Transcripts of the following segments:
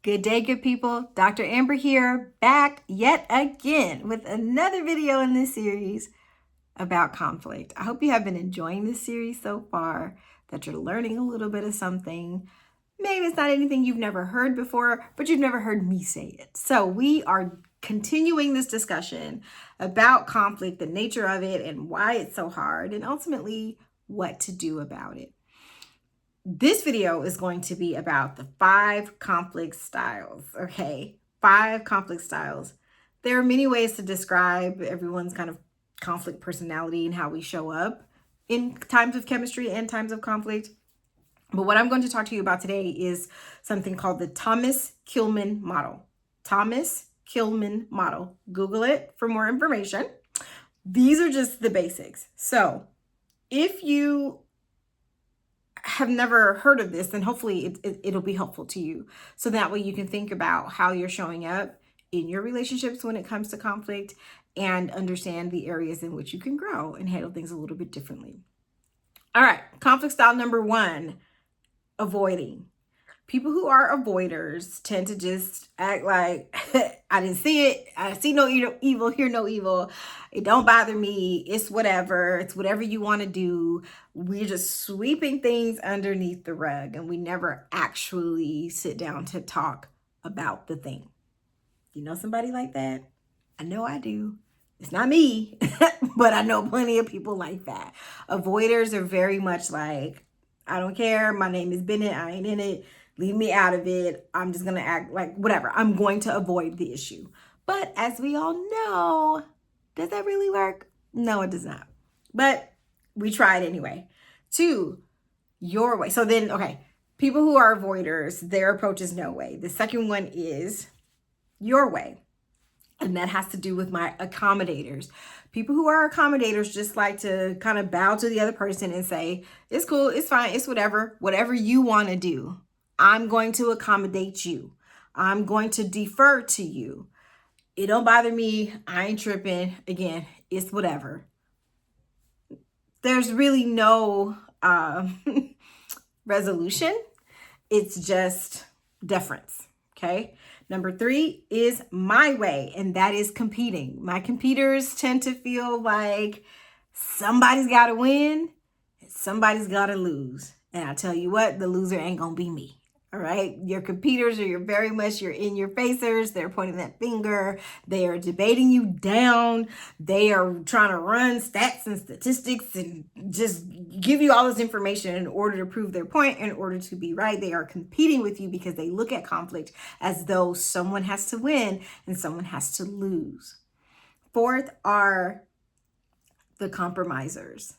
Good day, good people. Dr. Amber here, back yet again with another video in this series about conflict. I hope you have been enjoying this series so far, that you're learning a little bit of something. Maybe it's not anything you've never heard before, but you've never heard me say it. So we are continuing this discussion about conflict, the nature of it, and why it's so hard, and ultimately what to do about it. This video is going to be about the 5 conflict styles, okay? 5 conflict styles. There are many ways to describe everyone's kind of conflict personality and how we show up in times of chemistry and times of conflict. But what I'm going to talk to you about today is something called the Thomas-Kilman model. Thomas-Kilman model. Google it for more information. These are just the basics. So if you have never heard of this, then hopefully it'll be helpful to you. So that way you can think about how you're showing up in your relationships when it comes to conflict and understand the areas in which you can grow and handle things a little bit differently. All right, conflict style number 1, avoiding. People who are avoiders tend to just act like, I didn't see it. I see no evil, hear no evil. It don't bother me. It's whatever. It's whatever you want to do. We're just sweeping things underneath the rug, and we never actually sit down to talk about the thing. You know somebody like that? I know I do. It's not me, but I know plenty of people like that. Avoiders are very much like, I don't care. My name is Bennett. I ain't in it. Leave me out of it. I'm just going to act like whatever. I'm going to avoid the issue. But as we all know, does that really work? No, it does not. But we try it anyway. 2, your way. So then, okay, people who are avoiders, their approach is no way. The second one is your way. And that has to do with my accommodators. People who are accommodators just like to kind of bow to the other person and say, it's cool, it's fine, it's whatever you want to do. I'm going to accommodate you. I'm going to defer to you. It don't bother me. I ain't tripping. Again, it's whatever. There's really no resolution. It's just deference. Okay. Number 3 is my way, and that is competing. My competitors tend to feel like somebody's got to win and somebody's got to lose. And I tell you what, the loser ain't going to be me. All right. Your competitors are you're in your facers. They're pointing that finger. They are debating you down. They are trying to run stats and statistics and just give you all this information in order to prove their point, in order to be right. They are competing with you because they look at conflict as though someone has to win and someone has to lose. 4th are the compromisers.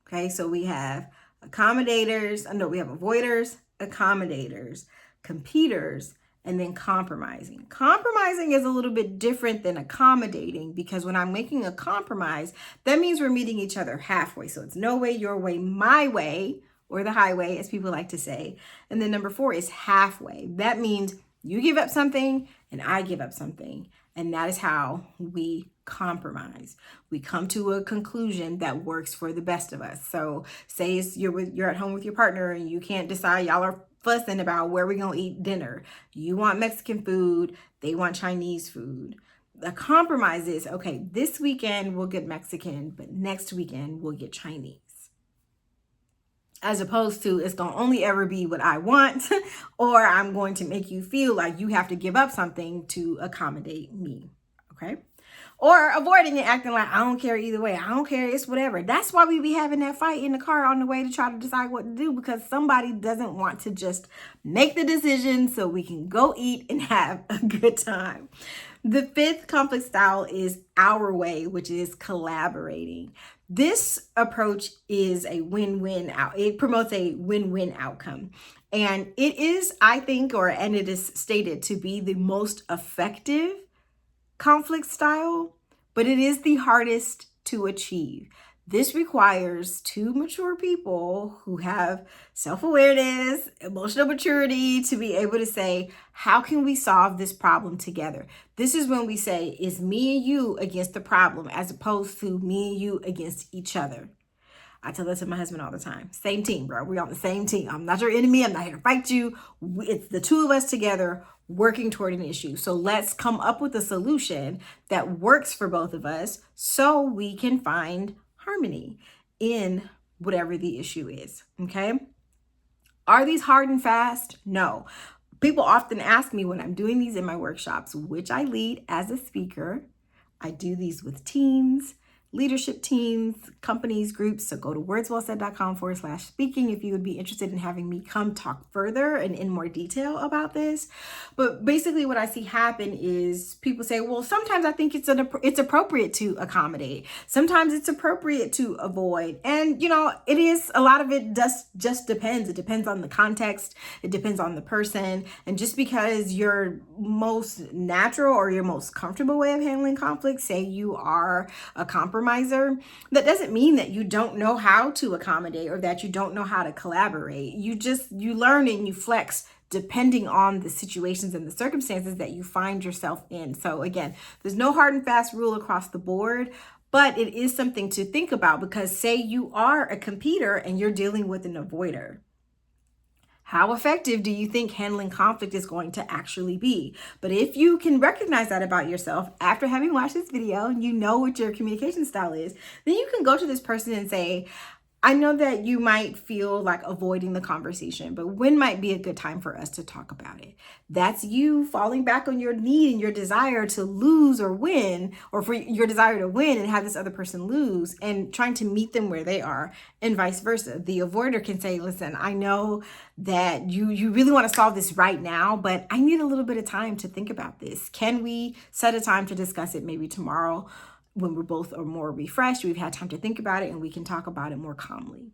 Okay. So we have we have avoiders, accommodators, competitors, and then compromising. Compromising is a little bit different than accommodating, because when I'm making a compromise, that means we're meeting each other halfway. So it's no way, your way, my way, or the highway, as people like to say. And then number 4 is halfway. That means you give up something and I give up something. And that is how we compromise. We come to a conclusion that works for the best of us. So say you're at home with your partner and you can't decide, y'all are fussing about where we're going to eat dinner. You want Mexican food, they want Chinese food. The compromise is, okay, this weekend we'll get Mexican, but next weekend we'll get Chinese. As opposed to, it's going to only ever be what I want, or I'm going to make you feel like you have to give up something to accommodate me. Okay. Or avoiding it, acting like I don't care either way. I don't care. It's whatever. That's why we be having that fight in the car on the way to try to decide what to do, because somebody doesn't want to just make the decision so we can go eat and have a good time. The 5th conflict style is our way, which is collaborating. This approach is a win-win it promotes a win-win outcome. And it is, I think, and it is stated to be the most effective conflict style, but it is the hardest to achieve. This requires 2 mature people who have self-awareness, emotional maturity to be able to say, how can we solve this problem together? This is when we say, it's me and you against the problem, as opposed to me and you against each other. I tell that to my husband all the time. Same team, bro. We're on the same team. I'm not your enemy. I'm not here to fight you. It's the two of us together working toward an issue. So let's come up with a solution that works for both of us so we can find harmony in whatever the issue is. Okay? Are these hard and fast? No. People often ask me when I'm doing these in my workshops, which I lead as a speaker. I do these with teams, leadership teams, companies, groups. So go to wordswellsaid.com/speaking if you would be interested in having me come talk further and in more detail about this. But basically what I see happen is people say, well, sometimes I think it's appropriate to accommodate. Sometimes it's appropriate to avoid. And, it is, a lot of it just depends. It depends on the context. It depends on the person. And just because your most natural or your most comfortable way of handling conflict, say you are a compromiser, that doesn't mean that you don't know how to accommodate or that you don't know how to collaborate. You learn and you flex depending on the situations and the circumstances that you find yourself in. So again, there's no hard and fast rule across the board, but it is something to think about, because say you are a competitor and you're dealing with an avoider. How effective do you think handling conflict is going to actually be? But if you can recognize that about yourself after having watched this video and you know what your communication style is, then you can go to this person and say, I know that you might feel like avoiding the conversation, but when might be a good time for us to talk about it? That's you falling back on your need and your desire to lose or win, or for your desire to win and have this other person lose, and trying to meet them where they are, and vice versa. The avoider can say, listen, I know that you really want to solve this right now, but I need a little bit of time to think about this. Can we set a time to discuss it maybe tomorrow, when we're both are more refreshed, we've had time to think about it, and we can talk about it more calmly?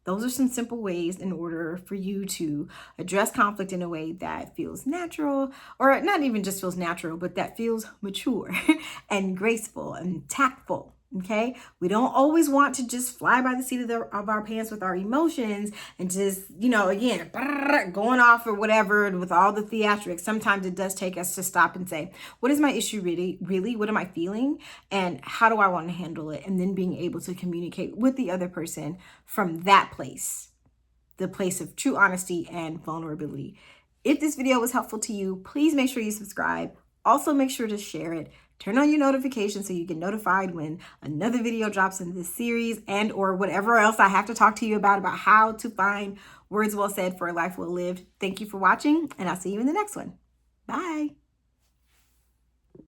Those are some simple ways in order for you to address conflict in a way that feels natural, or not even just feels natural, but that feels mature and graceful and tactful. Okay, we don't always want to just fly by the seat of our pants with our emotions and just, again, going off or whatever with all the theatrics. Sometimes it does take us to stop and say, what is my issue really? What am I feeling? And how do I want to handle it? And then being able to communicate with the other person from that place, the place of true honesty and vulnerability. If this video was helpful to you, please make sure you subscribe. Also, make sure to share it. Turn on your notifications so you get notified when another video drops in this series, and or whatever else I have to talk to you about how to find words well said for a life well lived. Thank you for watching, and I'll see you in the next one. Bye.